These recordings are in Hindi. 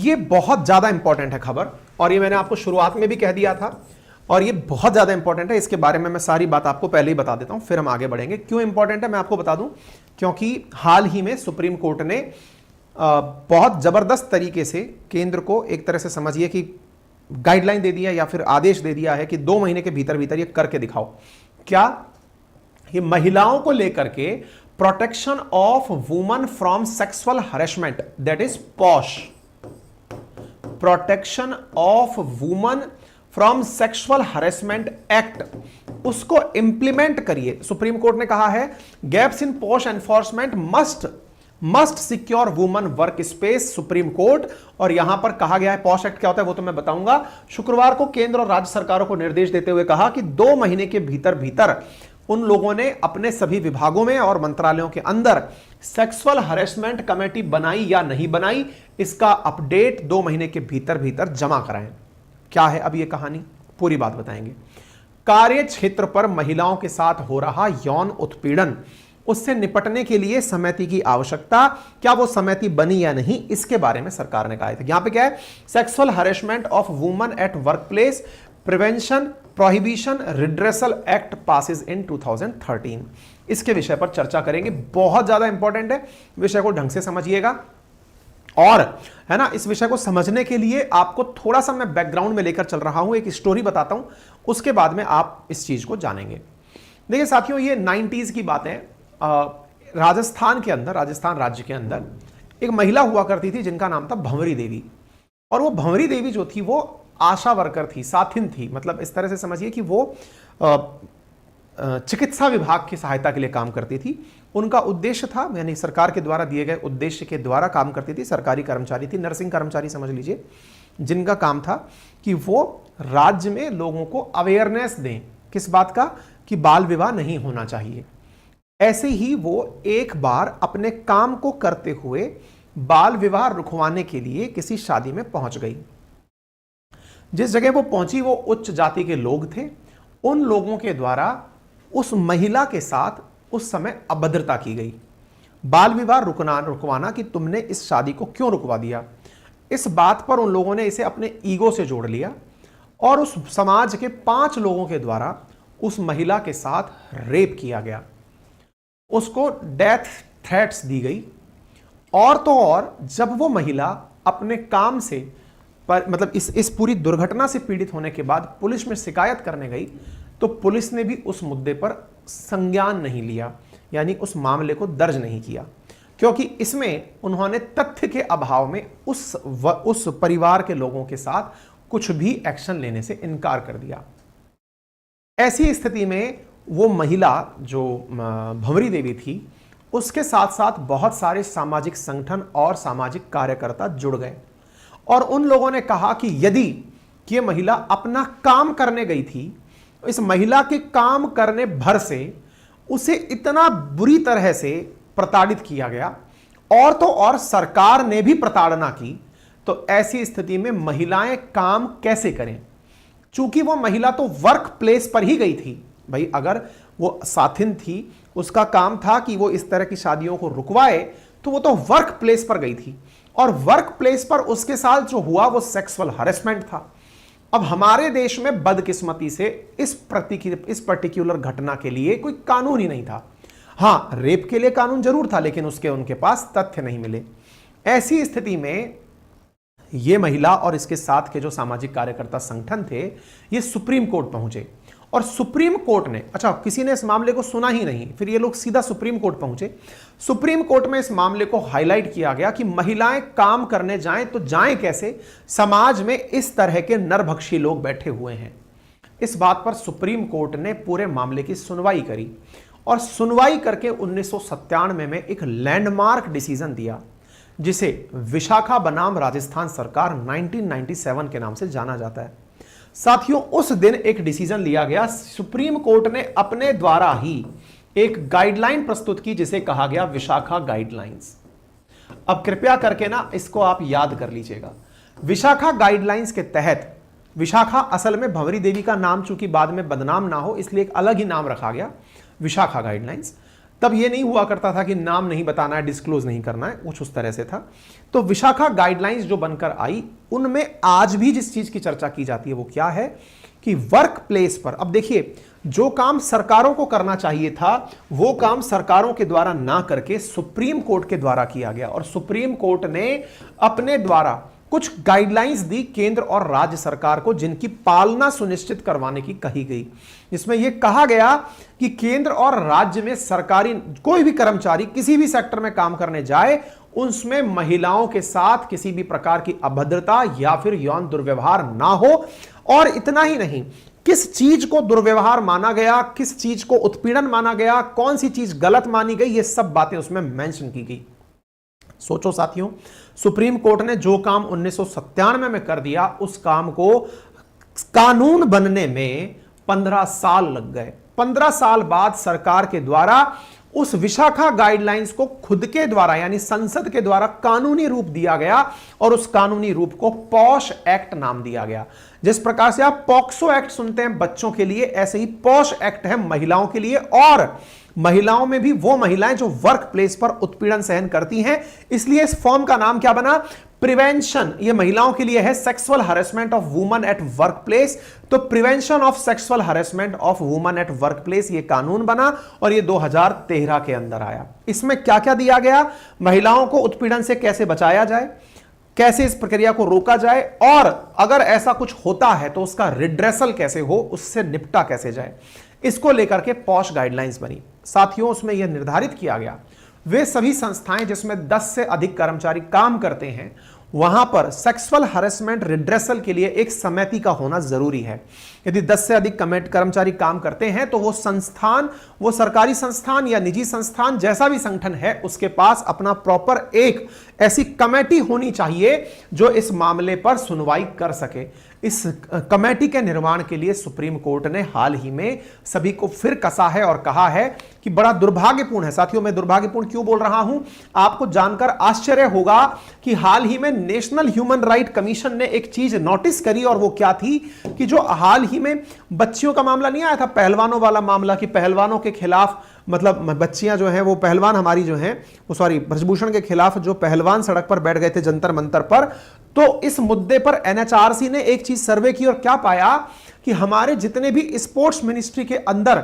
ये बहुत ज्यादा इंपॉर्टेंट है खबर, और ये मैंने आपको शुरुआत में भी कह दिया था, और ये बहुत ज्यादा इंपॉर्टेंट है। इसके बारे में मैं सारी बात आपको पहले ही बता देता हूं, फिर हम आगे बढ़ेंगे। क्यों इंपॉर्टेंट है मैं आपको बता दूं, क्योंकि हाल ही में सुप्रीम कोर्ट ने बहुत जबरदस्त तरीके से केंद्र को एक तरह से समझिए कि गाइडलाइन दे दिया या फिर आदेश दे दिया है कि 2 महीने के भीतर भीतर ये करके दिखाओ। क्या? ये महिलाओं को लेकर के protection of woman from sexual harassment, that is posh, protection of woman from sexual harassment act, उसको इंप्लीमेंट करिए। सुप्रीम कोर्ट ने कहा है gaps in posh enforcement must secure woman work space, supreme court. और यहां पर कहा गया है, पॉश एक्ट क्या होता है वो तो मैं बताऊंगा। शुक्रवार को केंद्र और राज्य सरकारों को निर्देश देते हुए कहा कि 2 महीने के भीतर भीतर उन लोगों ने अपने सभी विभागों में और मंत्रालयों के अंदर सेक्सुअल हरेसमेंट कमेटी बनाई या नहीं बनाई, इसका अपडेट 2 महीने के भीतर भीतर जमा कराएं। क्या है अब ये कहानी, पूरी बात बताएंगे। कार्य क्षेत्र पर महिलाओं के साथ हो रहा यौन उत्पीड़न, उससे निपटने के लिए समिति की आवश्यकता, क्या वो समिति बनी या नहीं, इसके बारे में सरकार ने कहा था। यहां पे क्या है, sexual harassment of women at work place prevention prohibition redressal act passes in 2013, इसके विषय पर चर्चा करेंगे। बहुत ज्यादा इंपॉर्टेंट है, विषय को ढंग से समझिएगा। और है ना, इस विषय को समझने के लिए आपको थोड़ा सा मैं बैकग्राउंड में लेकर चल रहा हूं, एक स्टोरी बताता हूं, उसके बाद में आप इस चीज को जानेंगे। देखिए साथियों, ये 90s की बात है। राजस्थान के अंदर, राजस्थान राज्य के अंदर एक महिला हुआ करती थी जिनका नाम था भंवरी देवी। और वो भंवरी देवी जो थी वो आशा वर्कर थी, साथिन थी, मतलब इस तरह से समझिए कि वो चिकित्सा विभाग की सहायता के लिए काम करती थी। उनका उद्देश्य था, यानी सरकार के द्वारा दिए गए उद्देश्य के द्वारा काम करती थी। सरकारी कर्मचारी थी, नर्सिंग कर्मचारी समझ लीजिए, जिनका काम था कि वो राज्य में लोगों को अवेयरनेस दें, किस बात का, कि बाल विवाह नहीं होना चाहिए। ऐसे ही वो एक बार अपने काम को करते हुए बाल विवाह रुकवाने के लिए किसी शादी में पहुंच गई। जिस जगह वो पहुंची वो उच्च जाति के लोग थे। उन लोगों के द्वारा उस महिला के साथ उस समय अभद्रता की गई। बाल विवाह रुकवाना कि तुमने इस शादी को क्यों रुकवा दिया, इस बात पर उन लोगों ने इसे अपने ईगो से जोड़ लिया और उस समाज के 5 लोगों के द्वारा उस महिला के साथ रेप किया गया। उसको डेथ थ्रेट्स दी गई। और तो और जब वो महिला अपने काम से मतलब इस पूरी दुर्घटना से पीड़ित होने के बाद पुलिस में शिकायत करने गई, तो पुलिस ने भी उस मुद्दे पर संज्ञान नहीं लिया, यानी उस मामले को दर्ज नहीं किया, क्योंकि इसमें उन्होंने तथ्य के अभाव में उस परिवार के लोगों के साथ कुछ भी एक्शन लेने से इनकार कर दिया। ऐसी स्थिति में वो महिला जो भंवरी देवी थी, उसके साथ साथ बहुत सारे सामाजिक संगठन और सामाजिक कार्यकर्ता जुड़ गए और उन लोगों ने कहा कि यदि ये महिला अपना काम करने गई थी, इस महिला के काम करने भर से उसे इतना बुरी तरह से प्रताड़ित किया गया और तो और सरकार ने भी प्रताड़ना की, तो ऐसी स्थिति में महिलाएं काम कैसे करें। चूंकि वो महिला तो वर्क प्लेस पर ही गई थी, भाई अगर वो साथिन थी, उसका काम था कि वो इस तरह की शादियों को रुकवाए, तो वो तो वर्क प्लेस पर गई थी और वर्क प्लेस पर उसके साथ जो हुआ वो सेक्सुअल हरेसमेंट था। अब हमारे देश में बदकिस्मती से इस पर्टिकुलर घटना के लिए कोई कानून ही नहीं था। हां, रेप के लिए कानून जरूर था, लेकिन उनके पास तथ्य नहीं मिले। ऐसी स्थिति में ये महिला और इसके साथ के जो सामाजिक कार्यकर्ता संगठन थे, ये सुप्रीम कोर्ट पहुंचे और सुप्रीम कोर्ट ने, अच्छा किसी ने इस मामले को सुना ही नहीं, फिर ये लोग सीधा सुप्रीम कोर्ट पहुंचे। सुप्रीम कोर्ट में इस मामले को हाईलाइट किया गया कि महिलाएं काम करने जाएं तो जाएं कैसे, समाज में इस तरह के नरभक्षी लोग बैठे हुए हैं। इस बात पर सुप्रीम कोर्ट ने पूरे मामले की सुनवाई करी और सुनवाई करके 1997 में एक लैंडमार्क डिसीजन दिया, जिसे विशाखा बनाम राजस्थान सरकार 1997 के नाम से जाना जाता है। साथियों, उस दिन एक डिसीजन लिया गया, सुप्रीम कोर्ट ने अपने द्वारा ही एक गाइडलाइन प्रस्तुत की जिसे कहा गया विशाखा गाइडलाइंस। अब कृपया करके ना इसको आप याद कर लीजिएगा। विशाखा गाइडलाइंस के तहत, विशाखा असल में भंवरी देवी का नाम चूंकि बाद में बदनाम ना हो इसलिए एक अलग ही नाम रखा गया, विशाखा गाइडलाइंस। तब ये नहीं हुआ करता था कि नाम नहीं बताना है, डिस्क्लोज नहीं करना है, कुछ उस तरह से था। तो विशाखा गाइडलाइंस जो बनकर आई, उनमें आज भी जिस चीज की चर्चा की जाती है वो क्या है कि वर्क प्लेस पर, अब देखिए, जो काम सरकारों को करना चाहिए था वो काम सरकारों के द्वारा ना करके सुप्रीम कोर्ट के द्वारा किया गया, और सुप्रीम कोर्ट ने अपने द्वारा कुछ गाइडलाइंस दी केंद्र और राज्य सरकार को, जिनकी पालना सुनिश्चित करवाने की कही गई। इसमें यह कहा गया कि केंद्र और राज्य में सरकारी कोई भी कर्मचारी किसी भी सेक्टर में काम करने जाए, उसमें महिलाओं के साथ किसी भी प्रकार की अभद्रता या फिर यौन दुर्व्यवहार ना हो। और इतना ही नहीं, किस चीज को दुर्व्यवहार माना गया, किस चीज को उत्पीड़न माना गया, कौन सी चीज गलत मानी गई, ये सब बातें उसमें मेंशन की गई। सोचो साथियों, सुप्रीम कोर्ट ने जो काम 1997 में कर दिया, उस काम को कानून बनने में 15 साल लग गए। 15 साल बाद सरकार के द्वारा उस विशाखा गाइडलाइंस को खुद के द्वारा यानी संसद के द्वारा कानूनी रूप दिया गया, और उस कानूनी रूप को पॉश एक्ट नाम दिया गया। जिस प्रकार से आप पॉक्सो एक्ट सुनते हैं बच्चों के लिए, ऐसे ही पॉश एक्ट है महिलाओं के लिए, और महिलाओं में भी वो महिलाएं जो वर्क प्लेस पर उत्पीड़न सहन करती हैं। इसलिए इस फॉर्म का नाम क्या बना? प्रिवेंशन। ये महिलाओं के लिए है, sexual harassment of women at work place. तो prevention of sexual harassment of women at work place ये कानून बना, और ये 2013 के अंदर आया। इसमें क्या क्या दिया गया? महिलाओं को उत्पीड़न से कैसे बचाया जाए, कैसे इस प्रक्रिया को रोका जाए, और अगर ऐसा कुछ होता है तो उसका रिड्रेसल कैसे हो, उससे निपटा कैसे जाए, इसको लेकर के पॉश गाइडलाइंस बनी। साथियों, उसमें यह निर्धारित किया गया वे सभी संस्थाएं जिसमें 10 से अधिक कर्मचारी काम करते हैं, वहां पर सेक्सुअल हरेसमेंट रिड्रेसल के लिए एक समिति का होना जरूरी है। यदि 10 से अधिक कर्मचारी काम करते हैं तो वो संस्थान, वो सरकारी संस्थान या निजी संस्थान, जैसा भी संगठन है, उसके पास अपना प्रॉपर एक ऐसी कमेटी होनी चाहिए जो इस मामले पर सुनवाई कर सके। इस कमेटी के निर्माण के लिए सुप्रीम कोर्ट ने हाल ही में सभी को फिर कसा है और कहा है कि बड़ा दुर्भाग्यपूर्ण है। साथियों, मैं दुर्भाग्यपूर्ण क्यों बोल रहा हूं, आपको जानकर आश्चर्य होगा कि हाल ही में नेशनल ह्यूमन राइट कमीशन ने एक चीज नोटिस करी, और वो क्या थी कि जो हाल ही में बच्चियों का मामला नहीं आया था, पहलवानों वाला मामला, कि पहलवानों के खिलाफ, मतलब बच्चियां जो हैं वो पहलवान हमारी जो हैं वो ब्रजभूषण के खिलाफ जो पहलवान सड़क पर बैठ गए थे जंतर मंतर पर, तो इस मुद्दे पर एनएचआरसी ने एक चीज सर्वे की और क्या पाया कि हमारे जितने भी स्पोर्ट्स मिनिस्ट्री के अंदर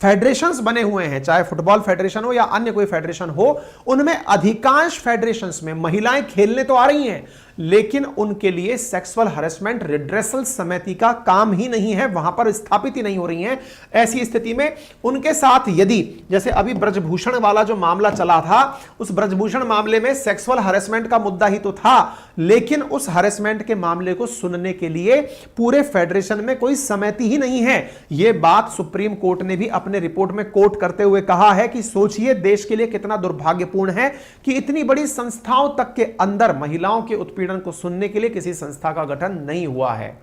फेडरेशंस बने हुए हैं, चाहे फुटबॉल फेडरेशन हो या अन्य कोई फेडरेशन हो, उनमें अधिकांश फेडरेशंस में महिलाएं खेलने तो आ रही हैं, लेकिन उनके लिए सेक्सुअल हरेसमेंट रिड्रेसल समिति का काम ही नहीं है, वहां पर स्थापित ही नहीं हो रही हैं। ऐसी स्थिति में उनके साथ यदि, जैसे अभी ब्रजभूषण वाला जो मामला चला था, उस ब्रजभूषण मामले में सेक्सुअल हरेसमेंट का मुद्दा ही तो था, लेकिन उस हरेसमेंट के मामले को सुनने के लिए पूरे फेडरेशन में कोई समिति ही नहीं है। यह बात सुप्रीम कोर्ट ने भी अपने रिपोर्ट में कोट करते हुए कहा है कि सोचिए देश के लिए कितना दुर्भाग्यपूर्ण है कि इतनी बड़ी संस्थाओं तक के अंदर महिलाओं के उत्पीड़न को सुनने के लिए किसी संस्था का गठन नहीं हुआ है।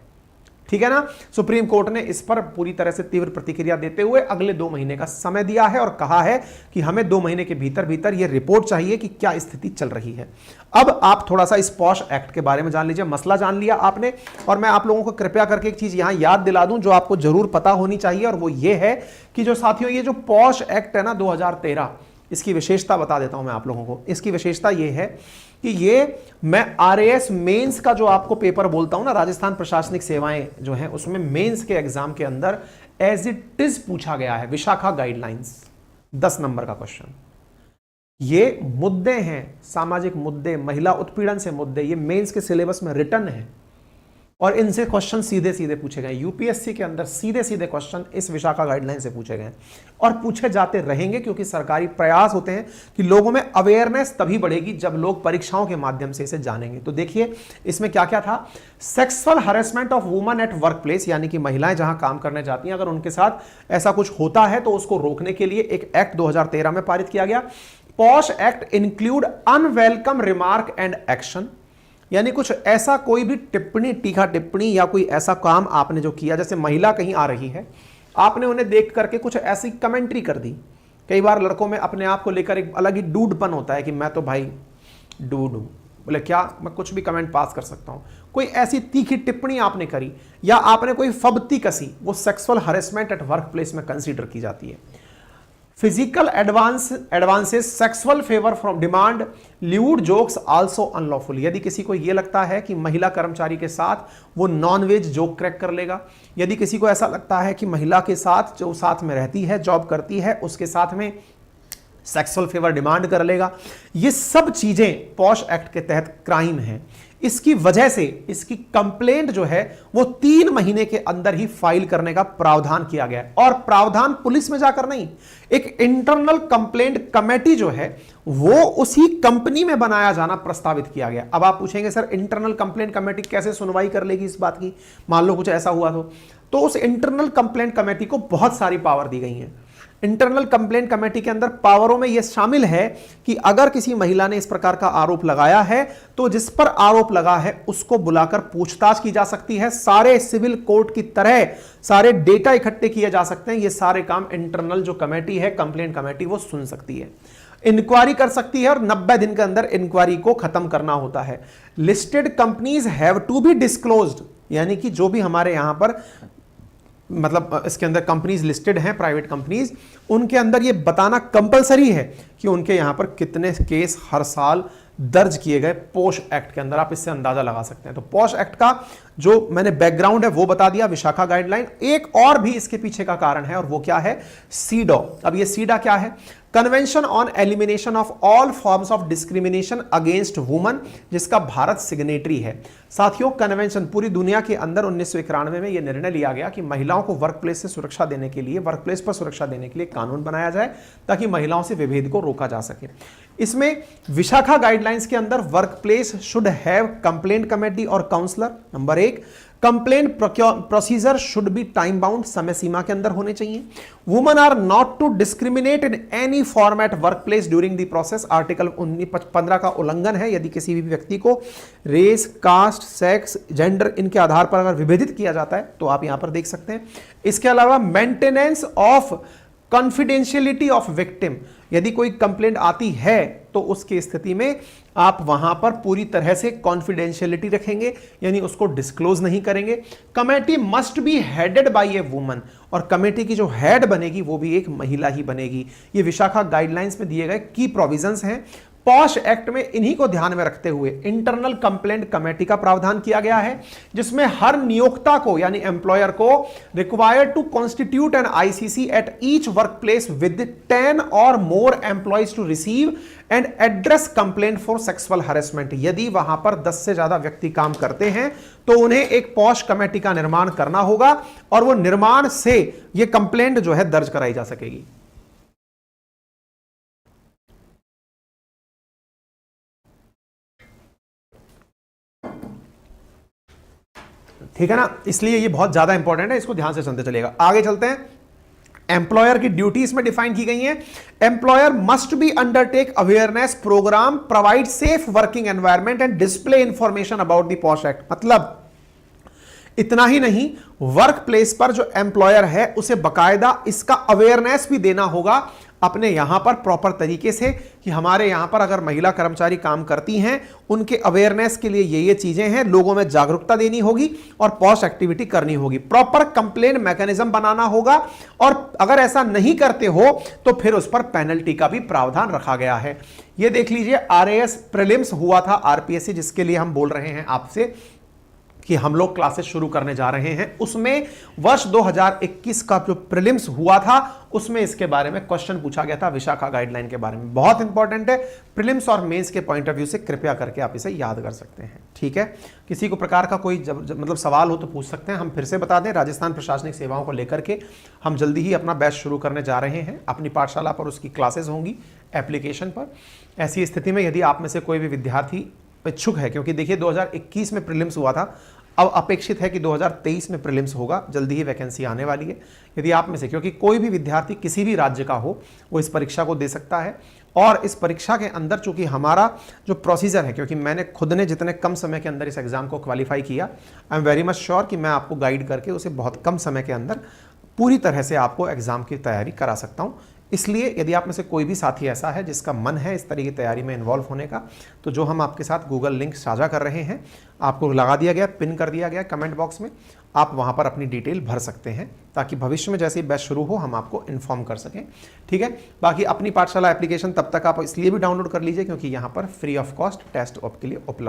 ठीक है ना? सुप्रीम कोर्ट ने इस पर पूरी तरह से तीव्र प्रतिक्रिया देते हुए अगले 2 महीने का समय दिया है और कहा है कि हमें 2 महीने के भीतर भीतर यह रिपोर्ट चाहिए कि क्या स्थिति चल रही है। अब आप थोड़ा सा इस पॉश एक्ट के बारे में जान लीजिए। मसला जान लिया आपने, और मैं आप लोगों को कृपया करके एक चीज यहां याद दिला दूं जो आपको जरूर पता होनी चाहिए, और वो ये है कि जो साथियों ये जो पॉश एक्ट है ना 2013, इसकी विशेषता बता देता हूं मैं आप लोगों को। इसकी विशेषता ये है कि ये मैं आरएएस मेंस का जो आपको पेपर बोलता हूं ना, राजस्थान प्रशासनिक सेवाएं जो हैं, उसमें मेंस के एग्जाम के अंदर एज इट इज पूछा गया है विशाखा गाइडलाइंस, 10 नंबर का क्वेश्चन। ये मुद्दे हैं, सामाजिक मुद्दे, महिला उत्पीड़न से मुद्दे, ये मेंस के सिलेबस में रिटर्न है, और इनसे क्वेश्चन सीधे सीधे पूछे गए। यूपीएससी के अंदर सीधे सीधे क्वेश्चन इस विशाखा गाइडलाइन से पूछे गए और पूछे जाते रहेंगे, क्योंकि सरकारी प्रयास होते हैं कि लोगों में अवेयरनेस तभी बढ़ेगी जब लोग परीक्षाओं के माध्यम से इसे जानेंगे। तो देखिए इसमें क्या क्या था। Sexual harassment of women at work place, यानी कि महिलाएं जहां काम करने जाती हैं, अगर उनके साथ ऐसा कुछ होता है तो उसको रोकने के लिए एक एक्ट 2013 में पारित किया गया। Posh act include unwelcome remark and action, यानी कुछ ऐसा कोई भी टिप्पणी, टीका टिप्पणी या कोई ऐसा काम आपने जो किया, जैसे महिला कहीं आ रही है, आपने उन्हें देख करके कुछ ऐसी कमेंट्री कर दी। कई बार लड़कों में अपने आप को लेकर एक अलग ही डूडपन होता है कि मैं तो भाई डूड हूं, बोले क्या मैं कुछ भी कमेंट पास कर सकता हूं। कोई ऐसी तीखी टिप्पणी आपने करी या आपने कोई फब्ती कसी, वो sexual harassment eight work place में कंसीडर की जाती है। Physical advances, sexual favour from demand, lewd jokes also unlawful. यदि किसी को यह लगता है कि महिला कर्मचारी के साथ वो नॉनवेज जोक क्रैक कर लेगा, यदि किसी को ऐसा लगता है कि महिला के साथ जो साथ में रहती है, जॉब करती है, उसके साथ में सेक्सुअल फेवर डिमांड कर लेगा, ये सब चीजें पॉश एक्ट के तहत क्राइम है। इसकी वजह से इसकी कंप्लेंट जो है वो 3 महीने के अंदर ही फाइल करने का प्रावधान किया गया है। और प्रावधान पुलिस में जाकर नहीं, एक इंटरनल कंप्लेंट कमेटी जो है वो उसी कंपनी में बनाया जाना प्रस्तावित किया गया। अब आप पूछेंगे सर इंटरनल कंप्लेंट कमेटी कैसे सुनवाई कर लेगी इस बात की, मान लो कुछ ऐसा हुआ तो उस इंटरनल कंप्लेंट कमेटी को बहुत सारी पावर दी गई है। इंटरनल कंप्लेंट कमेटी के अंदर पावरों में यह शामिल है कि अगर किसी महिला ने इस प्रकार का आरोप लगाया है तो जिस पर आरोप लगा है उसको बुलाकर पूछताछ की जा सकती है। सारे सिविल कोर्ट की तरह सारे डेटा इकट्ठे किए जा सकते हैं। ये सारे काम इंटरनल जो कमेटी है, कंप्लेंट कमेटी, वो सुन सकती है, इंक्वायरी कर सकती है और 90 दिन के अंदर इंक्वायरी को खत्म करना होता है। Listed companies have to be disclosed, यानी कि जो भी हमारे यहां पर मतलब इसके अंदर कंपनीज लिस्टेड हैं, प्राइवेट कंपनीज, उनके अंदर ये बताना कंपलसरी है कि उनके यहां पर कितने केस हर साल दर्ज किए गए पॉश एक्ट के अंदर। आप इससे अंदाजा लगा सकते हैं। तो पॉश एक्ट का जो मैंने बैकग्राउंड है वो बता दिया, विशाखा गाइडलाइन। एक और भी इसके पीछे का कारण है और वो क्या है, सीडॉ। अब ये सीडा क्या है, convention on elimination of all forms of discrimination against woman, जिसका भारत सिग्नेटरी है। साथियों, कन्वेंशन पूरी दुनिया के अंदर 1991 में यह निर्णय लिया गया कि महिलाओं को वर्कप्लेस से सुरक्षा देने के लिए, वर्कप्लेस पर सुरक्षा देने के लिए कानून बनाया जाए ताकि महिलाओं से विभेद को रोका जा सके। इसमें विशाखा गाइडलाइंस के अंदर workplace should have complaint committee और counsellor. Number 1, complaint procedure should be time bound, समय सीमा के अंदर होने चाहिए। Women are not to discriminate in any format workplace during the process. Article 15 का उल्लंघन है यदि किसी भी व्यक्ति को रेस, कास्ट, सेक्स, जेंडर इनके आधार पर अगर विभेदित किया जाता है तो आप यहां पर देख सकते हैं। इसके अलावा maintenance of confidentiality of victim, यदि कोई कंप्लेंट आती है तो उसकी स्थिति में आप वहां पर पूरी तरह से कॉन्फिडेंशियलिटी रखेंगे, यानी उसको डिस्क्लोज नहीं करेंगे। Committee must be headed by a woman, और कमेटी की जो हेड बनेगी वो भी एक महिला ही बनेगी। ये विशाखा गाइडलाइंस में दिए गए की प्रोविजंस हैं। पॉश एक्ट में इन्हीं को ध्यान में रखते हुए इंटरनल कंप्लेंट कमेटी का प्रावधान किया गया है, जिसमें हर नियोक्ता को यानी एम्प्लॉयर को required to constitute an ICC at each work place with 10 और more employees to receive and address complaint for sexual harassment. यदि वहां पर 10 से ज्यादा व्यक्ति काम करते हैं तो उन्हें एक पॉश कमेटी का निर्माण करना होगा और वो निर्माण से ये कंप्लेंट जो है दर्ज कराई जा सकेगी। ठीक है ना, इसलिए ये बहुत ज्यादा इंपॉर्टेंट है, इसको ध्यान से सुनते चलेगा। आगे चलते हैं। एम्प्लॉयर की ड्यूटीज में डिफाइन की गई है। Employer must be undertake awareness programme, provide safe working environment and display information about the POSH act. मतलब इतना ही नहीं, वर्क प्लेस पर जो एम्प्लॉयर है उसे बकायदा इसका अवेयरनेस भी देना होगा अपने यहां पर प्रॉपर तरीके से कि हमारे यहां पर अगर महिला कर्मचारी काम करती हैं उनके अवेयरनेस के लिए ये चीजें हैं, लोगों में जागरूकता देनी होगी और पॉश एक्टिविटी करनी होगी। प्रॉपर कंप्लेंट मैकेनिज्म बनाना होगा और अगर ऐसा नहीं करते हो तो फिर उस पर पेनल्टी का भी प्रावधान रखा गया है। ये देख लीजिए, आरएएस प्रीलिम्स हुआ था आरपीएससी, जिसके लिए हम बोल रहे हैं आपसे कि हम लोग क्लासेस शुरू करने जा रहे हैं। उसमें वर्ष 2021 का जो प्रीलिम्स हुआ था उसमें इसके बारे में क्वेश्चन पूछा गया था, विशाखा गाइडलाइन के बारे में। बहुत इंपॉर्टेंट है, प्रीलिम्स और मेंस के पॉइंट ऑफ व्यू से कृपया करके आप इसे याद कर सकते हैं। ठीक है, किसी को प्रकार का कोई मतलब सवाल हो तो पूछ सकते हैं। हम फिर से बता दें, राजस्थान प्रशासनिक सेवाओं को लेकर के हम जल्दी ही अपना बैच शुरू करने जा रहे हैं। अपनी पाठशाला पर उसकी क्लासेस होंगी एप्लीकेशन पर। ऐसी स्थिति में यदि आप में से कोई भी विद्यार्थी इच्छुक है, क्योंकि देखिए 2021 में प्रीलिम्स हुआ था, अब अपेक्षित है कि 2023 में प्रीलिम्स होगा, जल्दी ही वैकेंसी आने वाली है। यदि आप में से क्योंकि कोई भी विद्यार्थी किसी भी राज्य का हो वो इस परीक्षा को दे सकता है, और इस परीक्षा के अंदर चूंकि हमारा जो प्रोसीजर है, क्योंकि मैंने खुद ने जितने कम समय के अंदर इस एग्जाम को क्वालिफाई किया, I am very much sure कि मैं आपको गाइड करके उसे बहुत कम समय के अंदर पूरी तरह से आपको एग्जाम की तैयारी करा सकता हूं। इसलिए यदि आप में से कोई भी साथी ऐसा है जिसका मन है इस तरह की तैयारी में इन्वॉल्व होने का, तो जो हम आपके साथ गूगल लिंक साझा कर रहे हैं, आपको लगा दिया गया, पिन कर दिया गया कमेंट बॉक्स में, आप वहां पर अपनी डिटेल भर सकते हैं ताकि भविष्य में जैसे ही बैच शुरू हो हम आपको इन्फॉर्म कर सकें। ठीक है, बाकी अपनी पाठशाला एप्लीकेशन तब तक आप इसलिए भी डाउनलोड कर लीजिए क्योंकि यहाँ पर फ्री ऑफ कॉस्ट टेस्ट के लिए उपलब्ध